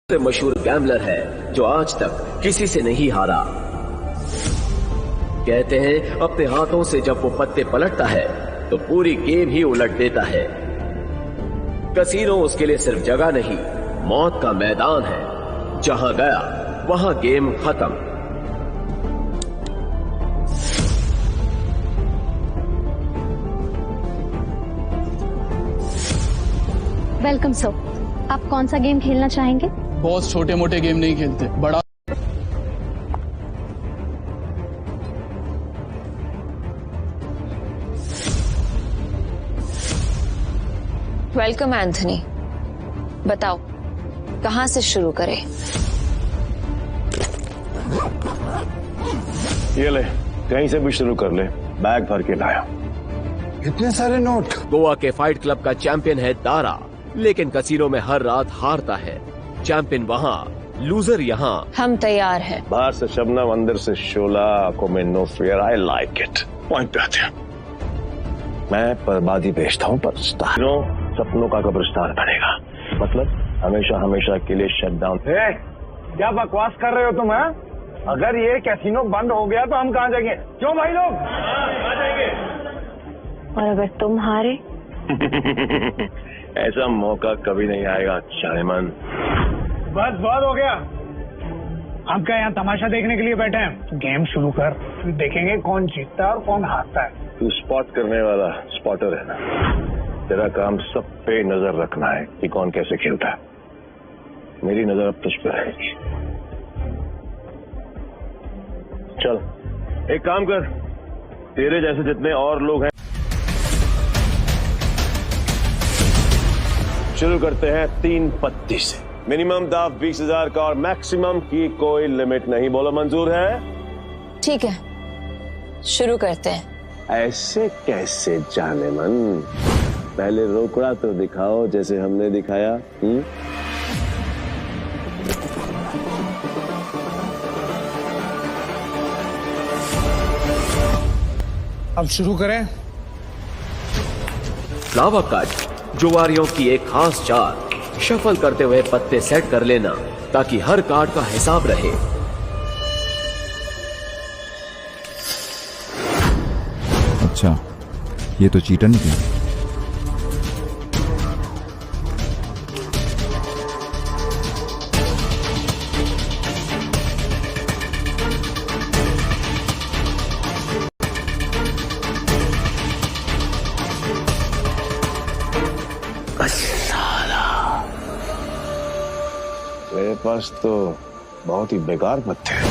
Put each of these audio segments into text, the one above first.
सबसे मशहूर गैम्बलर है जो आज तक किसी से नहीं हारा। कहते हैं अपने हाथों से जब वो पत्ते पलटता है तो पूरी गेम ही उलट देता है। कसीनो उसके लिए सिर्फ जगह नहीं, मौत का मैदान है। जहां गया वहां गेम खत्म। वेलकम सर, आप कौन सा गेम खेलना चाहेंगे? बहुत छोटे मोटे गेम नहीं खेलते, बड़ा। वेलकम एंथनी, बताओ कहां से शुरू करें? ये ले, कहीं से भी शुरू कर ले, बैग भर के लाया। इतने सारे नोट। गोवा के फाइट क्लब का चैंपियन है दारा, लेकिन कसीनो में हर रात हारता है। चैंपियन वहाँ, लूजर यहाँ। हम तैयार हैं। बाहर से शबनम, अंदर से शोला, आंखों में no fear. I like it. Point पे आते हैं। मैं बर्बादी बेचता हूँ पर सपनों का कब्रिस्तान बनेगा। मतलब हमेशा हमेशा के लिए शट डाउन। क्या बकवास कर रहे हो तुम? है अगर ये कैसीनो बंद हो गया तो हम कहाँ जाएंगे? क्यों भाई लोग? कहाँ जाएंगे? और अगर तुम हारे? ऐसा मौका कभी नहीं आएगा चायमन। बस बहुत हो गया। हम क्या यहाँ तमाशा देखने के लिए बैठे हैं? गेम शुरू कर, फिर देखेंगे कौन जीतता है और कौन हारता है। तू स्पॉट करने वाला स्पॉटर है ना? तेरा काम सब पे नजर रखना है कि कौन कैसे खेलता है। मेरी नजर अब तुझ पे रहेगी। चल एक काम कर, तेरे जैसे जितने और लोग हैं शुरू करते हैं 3 पत्ती से। मिनिमम दाव 20,000 का और मैक्सिमम की कोई लिमिट नहीं। बोलो मंजूर है? ठीक है, शुरू करते हैं। ऐसे कैसे जाने मन? पहले रोकड़ा तो दिखाओ जैसे हमने दिखाया। अब शुरू करें। फ्लावर कट, जुआरियों की एक खास चाल। शफल करते हुए पत्ते सेट कर लेना ताकि हर कार्ड का हिसाब रहे। अच्छा, ये तो चीटर निकला। मेरे पास तो बहुत ही बेकार पत्ते हैं।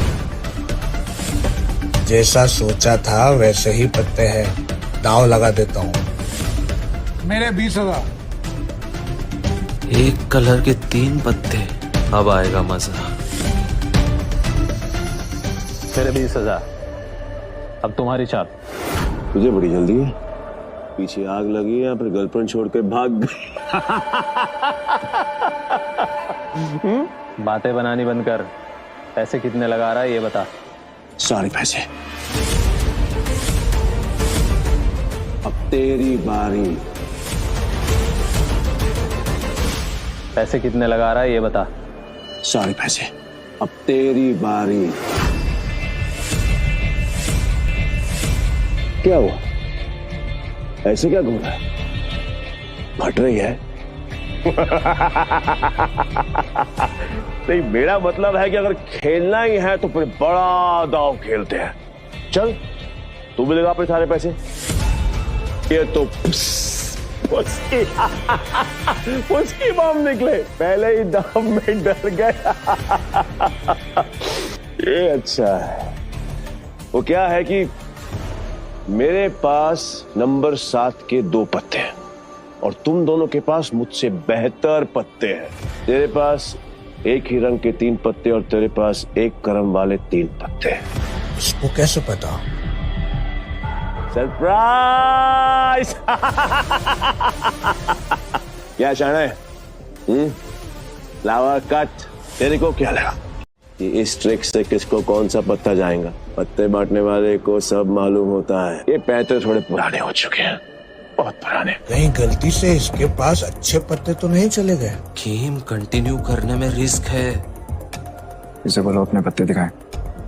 जैसा सोचा था वैसे ही पत्ते हैं। दाव लगा देता हूँ। मेरे 20,000। एक कलर के 3 पत्ते, अब आएगा मजा। मेरे 20,000। अब तुम्हारी चाल। तुझे बड़ी जल्दी है? पीछे आग लगी है या फिर गर्लफ्रेंड छोड़ के भाग गई? बातें बनानी बंद कर। पैसे कितने लगा रहा है ये बता। सारे पैसे। अब तेरी बारी। पैसे कितने लगा रहा है ये बता। सारे पैसे। अब तेरी बारी। क्या हुआ? ऐसे क्या घूम रहा है? फट रही है? नहीं, मेरा मतलब है कि अगर खेलना ही है तो फिर बड़ा दांव खेलते हैं। चल तू भी लगा अपने सारे पैसे। ये तो उसकी बम निकले, पहले ही दाम में डर गया। ये अच्छा है। वो क्या है कि मेरे पास नंबर 7 के 2 पत्ते हैं और तुम दोनों के पास मुझसे बेहतर पत्ते हैं। तेरे पास एक ही रंग के 3 पत्ते और तेरे पास एक क्रम वाले 3 पत्ते हैं। इसको कैसे पता? सरप्राइज! क्या शाना है? Flower cut. तेरे को क्या लगा कि इस ट्रिक से किसको कौन सा पत्ता जाएगा? पत्ते बांटने वाले को सब मालूम होता है। ये पैसे थोड़े पुराने हो चुके हैं। बहुत पुराने। कहीं गलती से इसके पास अच्छे पत्ते तो नहीं चले गए? गेम कंटिन्यू करने में रिस्क है। इसे बोलो अपने पत्ते दिखाएं,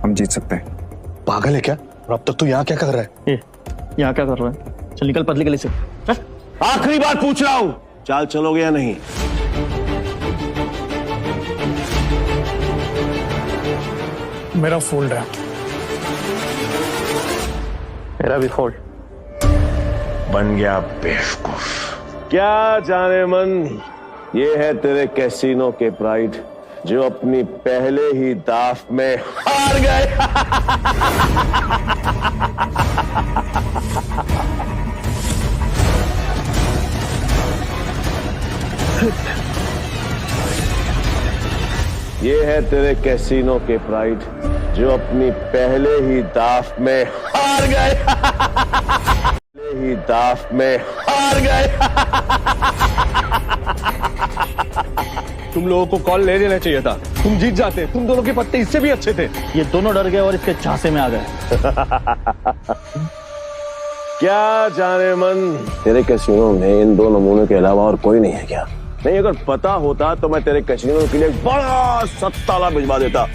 हम जीत सकते हैं। पागल है क्या? और अब तक तू यहाँ क्या कर रहा है? यहाँ क्या कर रहा है? चल निकल पतली गली से। आखिरी बार पूछ रहा हूं, चाल चलोगे या नहीं? मेरा फोल्ड है। मेरा भी फोल्ड। बन गया बेवकूफ। क्या जाने मन, ये है तेरे कैसीनो के प्राइड जो अपनी पहले ही दाव में हार गए। ये है तेरे कैसीनो के प्राइड जो अपनी पहले ही दाव में हार गए। पहले ही दाव में हार गए। तुम लोगों को कॉल ले लेना चाहिए था, तुम जीत जाते। तुम दोनों के पत्ते इससे भी अच्छे थे। ये दोनों डर गए और इसके झांसे में आ गए। क्या जाने मन, तेरे कैसीनो में इन दो नमूनों के अलावा और कोई नहीं है क्या? नहीं, अगर पता होता तो मैं तेरे कैसीनो के लिए एक बड़ा सत्ताला भिजवा देता।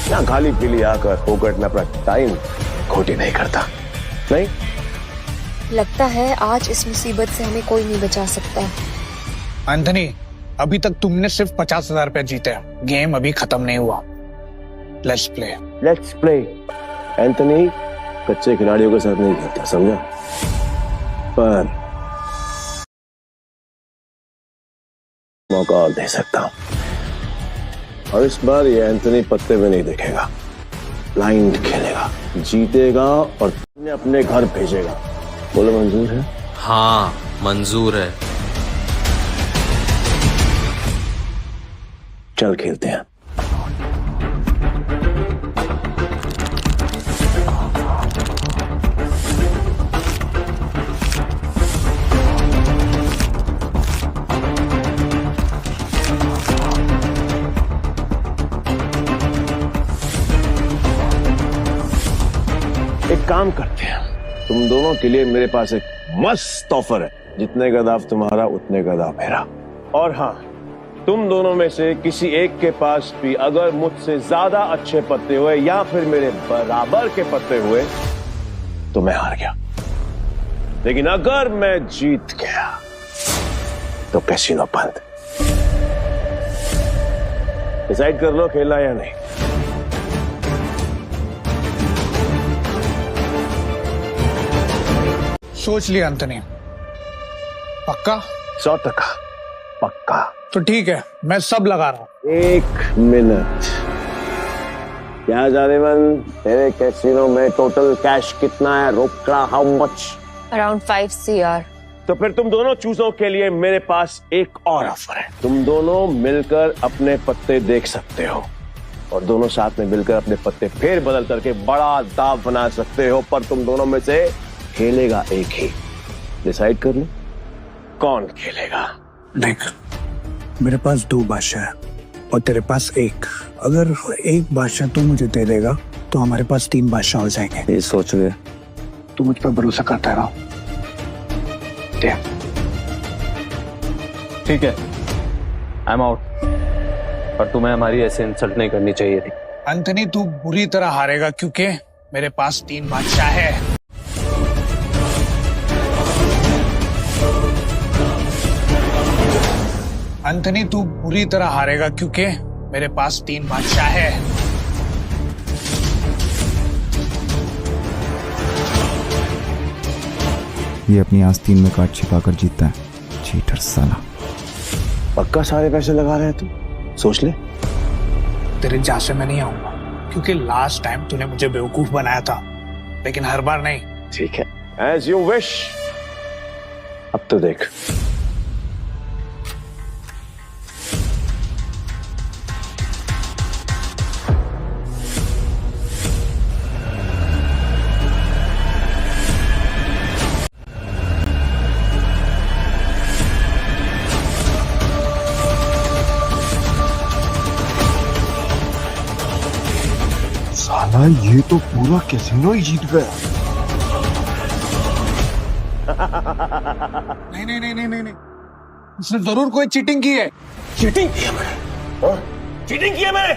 यहाँ खाली पीली आकर फोकट में अपना टाइम खोटी नहीं करता। नहीं लगता है आज इस मुसीबत से हमें कोई नहीं बचा सकता। एंथनी, अभी तक तुमने सिर्फ 50,000 रुपया जीते हैं। गेम अभी खत्म नहीं हुआ। Let's play. Let's play. Anthony कच्चे खिलाड़ियों के साथ नहीं खेलता, समझा? पर मौका और दे सकता हूं, और इस बार ये एंथनी पत्ते में नहीं देखेगा, ब्लाइंड खेलेगा, जीतेगा और तुम्हें अपने घर भेजेगा। बोलो मंजूर है? हाँ मंजूर है। चल खेलते हैं। एक काम करते हैं, तुम दोनों के लिए मेरे पास एक मस्त ऑफर है। जितने का दाव तुम्हारा उतने का दाव मेरा। और हाँ, तुम दोनों में से किसी एक के पास भी अगर मुझसे ज्यादा अच्छे पत्ते हुए या फिर मेरे बराबर के पत्ते हुए तो मैं हार गया। लेकिन अगर मैं जीत गया तो कैसीनो बंद। डिसाइड कर लो खेलना या नहीं। सोच लिया एंथनी? पक्का? 100% पक्का। तो ठीक है, मैं सब लगा रहा हूं। 1 मिनट। क्या जाने मन, तेरे कैसीनो में टोटल कैश कितना है? रोकड़ा हाउ मच? Around 5 CR। तो फिर तुम दोनों चूजों के लिए मेरे पास एक और ऑफर है। तुम दोनों मिलकर अपने पत्ते देख सकते हो और दोनों साथ में मिलकर अपने पत्ते फेर बदल करके बड़ा दाव बना सकते हो, पर तुम दोनों में से खेलेगा एक ही। डिसाइड कर लो कौन खेलेगा। देख, मेरे पास 2 बादशाह है और तेरे पास 1। अगर एक बादशाह तू मुझे दे देगा तो हमारे पास 3 बादशाह हो जाएंगे। ये सोच रहे तू मुझ पर भरोसा करता रहो। ठीक है, आई एम आउट। पर तुम्हें हमारी ऐसे इंसल्ट नहीं करनी चाहिए थी। एंथनी, तू बुरी तरह हारेगा क्योंकि मेरे पास 3 बादशाह है। एंथनी, तू बुरी तरह हारेगा क्योंकि मेरे पास 3 बादशाह है। ये अपनी आस्तीन में काट छिपाकर जीतता है, चीटर साला। पक्का सारे पैसे लगा रहे हैं तू? सोच ले। तेरे झांसे में नहीं आऊंगा क्योंकि लास्ट टाइम तूने मुझे बेवकूफ बनाया था, लेकिन हर बार नहीं। ठीक है, एज यू विश। अब तो देख। साला ये तो पूरा कैसीनो ही जीत गया। नहीं नहीं नहीं नहीं नहीं नहीं, उसने जरूर कोई चीटिंग की है। चीटिंग की है मैंने? हाँ? चीटिंग की है मैंने?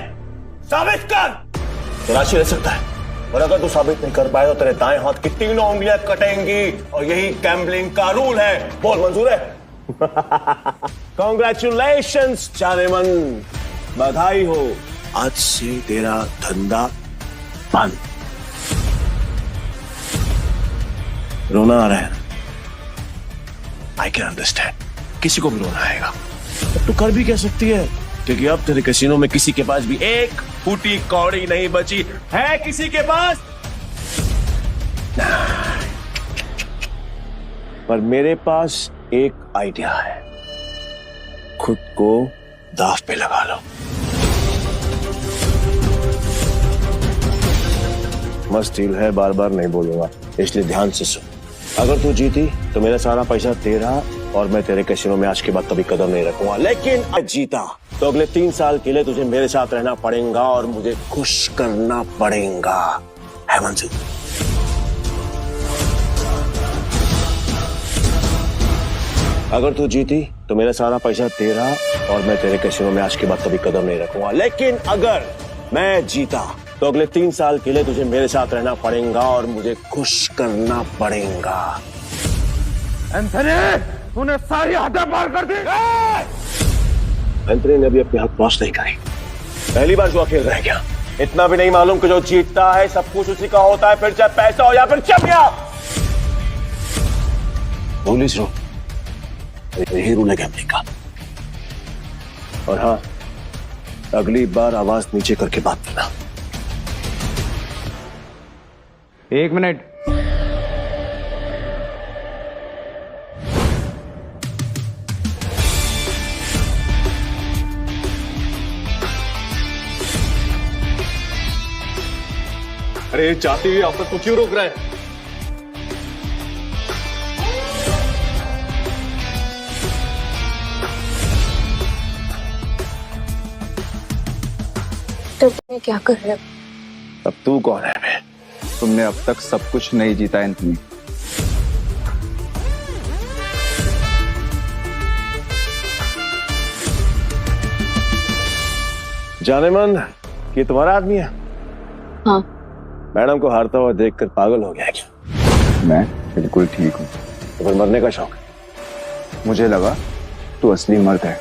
साबित कर। तलाशी रह सकता है, और अगर तू साबित नहीं कर पाए तो तेरे दाएं हाथ की तीनों उंगलियां कटेंगी, और यही गैम्बलिंग का रूल है। बोल, मंजूर है? कॉन्ग्रेचुलेशंस जानेमन, बधाई हो, आज से तेरा धंधा बंद। रोना आ रहा है, आई कैन अंडरस्टैंड, किसी को भी रोना आएगा। अब तू कर भी क्या सकती है, क्योंकि अब तेरे कैसीनो में किसी के पास भी एक फूटी कौड़ी नहीं बची है। किसी के पास? पर मेरे पास एक आइडिया है, खुद को दांव पे लगा लो। मस्त डील है, बार बार नहीं बोलूंगा, इसलिए ध्यान से सुन। अगर तू जीती तो मेरा सारा पैसा तेरा, और मैं तेरे कैसीनो में आज के बाद कभी कदम नहीं रखूंगा। लेकिन आज जीता तो अगले 3 साल के लिए तुझे मेरे साथ रहना पड़ेगा और मुझे खुश करना पड़ेगा, है मंजूर? अगर तू जीती तो मेरा सारा पैसा तेरा, और मैं तेरे कैसीनो में आज के बाद कभी कदम नहीं रखूंगा। लेकिन अगर मैं जीता तो अगले 3 साल के लिए तुझे मेरे साथ रहना पड़ेगा और मुझे खुश करना पड़ेगा। एंथनी, तूने सारी हदें पार कर दी। एंथनी ने अभी अपनी हद पहुंच नहीं करी, पहली बार जो अकेले रह गया। इतना भी नहीं मालूम कि जो जीतता है सब कुछ उसी का होता है, फिर चाहे पैसा हो या फिर चमिया। पुलिस रो, यही रूल है गैम्बलिंग का। और हाँ, अगली बार आवाज नीचे करके बात करना। 1 मिनट। अरे जाती हुई आप तो क्यों रोक रहा है? तो तुम क्या कर रहे हो? अब तू कौन है बे? तुमने अब तक सब कुछ नहीं जीता एंथनी। जानेमन, ये तुम्हारा आदमी है? हाँ। मैडम को हारता हुआ देखकर पागल हो गया क्या? मैं बिल्कुल ठीक हूँ। तो फिर मरने का शौक है? मुझे लगा तू असली मर्द है,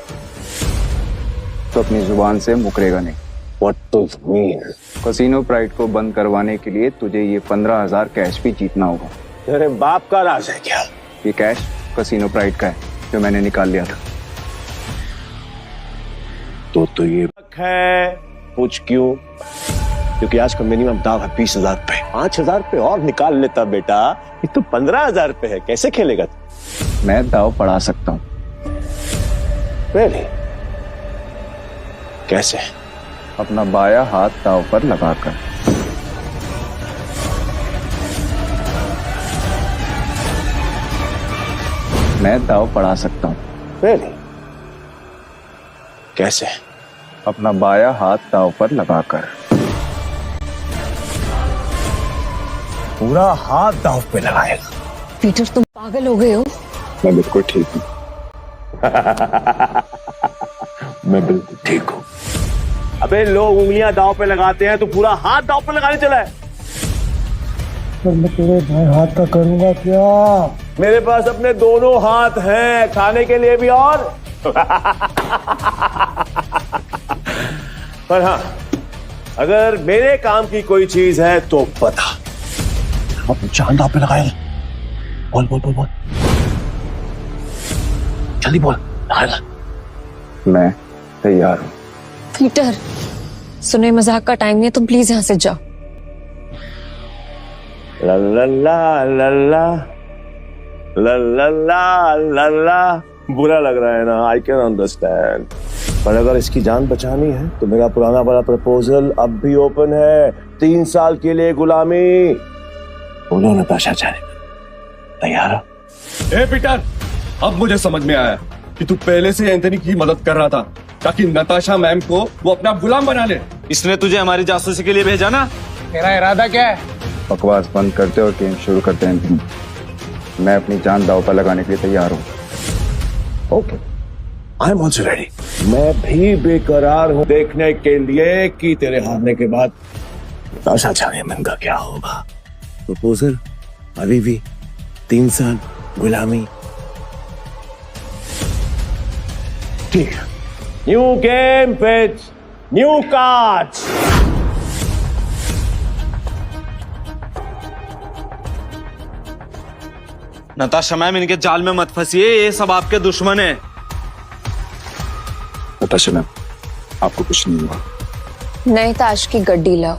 तो अपनी जुबान से मुकरेगा नहीं। What does it mean? Casino pride को बंद करवाने के लिए तुझे ये 15,000 कैश भी जीतना होगा। तेरे बाप का राज है क्या? ये कैश कसीनो प्राइड का है, जो मैंने निकाल लिया था। तो ये है, पूछ क्यों? क्योंकि आज का मिनिमम दाव है 20,000 पे। 5,000 पे और निकाल लेता बेटा, ये तो 15,000 पे है। कैसे खेलेगा तू? मैं दाव बढ़ा सकता हूँ। Really? कैसे? अपना बाया हाथ दाव पर लगाकर। मैं दाव बढ़ा सकता हूँ। Really? कैसे? अपना बाया हाथ दाव पर लगाकर। पूरा हाथ दाव पे लगाएगा? पीटर, तुम पागल हो गए हो? मैं बिल्कुल ठीक हूँ। मैं बिल्कुल ठीक हूँ। अबे लोग उंगलियां दाव पे लगाते हैं, तो पूरा हाथ दाव पे लगाने चला है। पर मैं तेरे दाएं हाथ का करूंगा क्या? मेरे पास अपने दोनों हाथ हैं, खाने के लिए भी और पर हाँ, अगर मेरे काम की कोई चीज है तो बता। अब जान दाव पे लगाएगा। बोल बोल बोल बोल, जल्दी बोल। लगाएगा? मैं तैयार हूँ। पीटर, सुने मजाक का टाइम नहीं है, तुम प्लीज यहाँ से जाओ। ला ला ला ला ला ला ला ला ला ला। बुरा लग रहा है ना, आई कैन अंडरस्टैंड। पर अगर इसकी जान बचानी है तो मेरा पुराना वाला प्रपोजल अब भी ओपन है। 3 साल के लिए गुलामी। बोलो नताशा जाने, तैयार हो? ए पीटर, अब मुझे समझ में आया कि तू पहले से एंथनी की मदद कर रहा था ताकि नताशा मैम को वो अपना गुलाम बना ले। इसने तुझे हमारी जासूसी के लिए भेजा ना? तेरा इरादा क्या है? बकवास बंद करते और गेम शुरू करते हैं। मैं अपनी जान दांव पर लगाने के लिए तैयार हूँ। Okay, I am also ready. मैं भी बेकरार हूँ देखने के लिए कि तेरे हारने के बाद आशा जाने मन का क्या होगा। प्रपोजल अभी भी 3 साल गुलामी। ठीक है, new game with new cards. Natasha ma'am, इनके जाल में मत फंसिए, ये सब आपके दुश्मन है। नताशा मैम, आपको कुछ नहीं हुआ। नए ताश की गड्डी लाओ,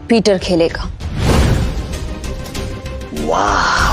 पीटर खेलेगा। वाह,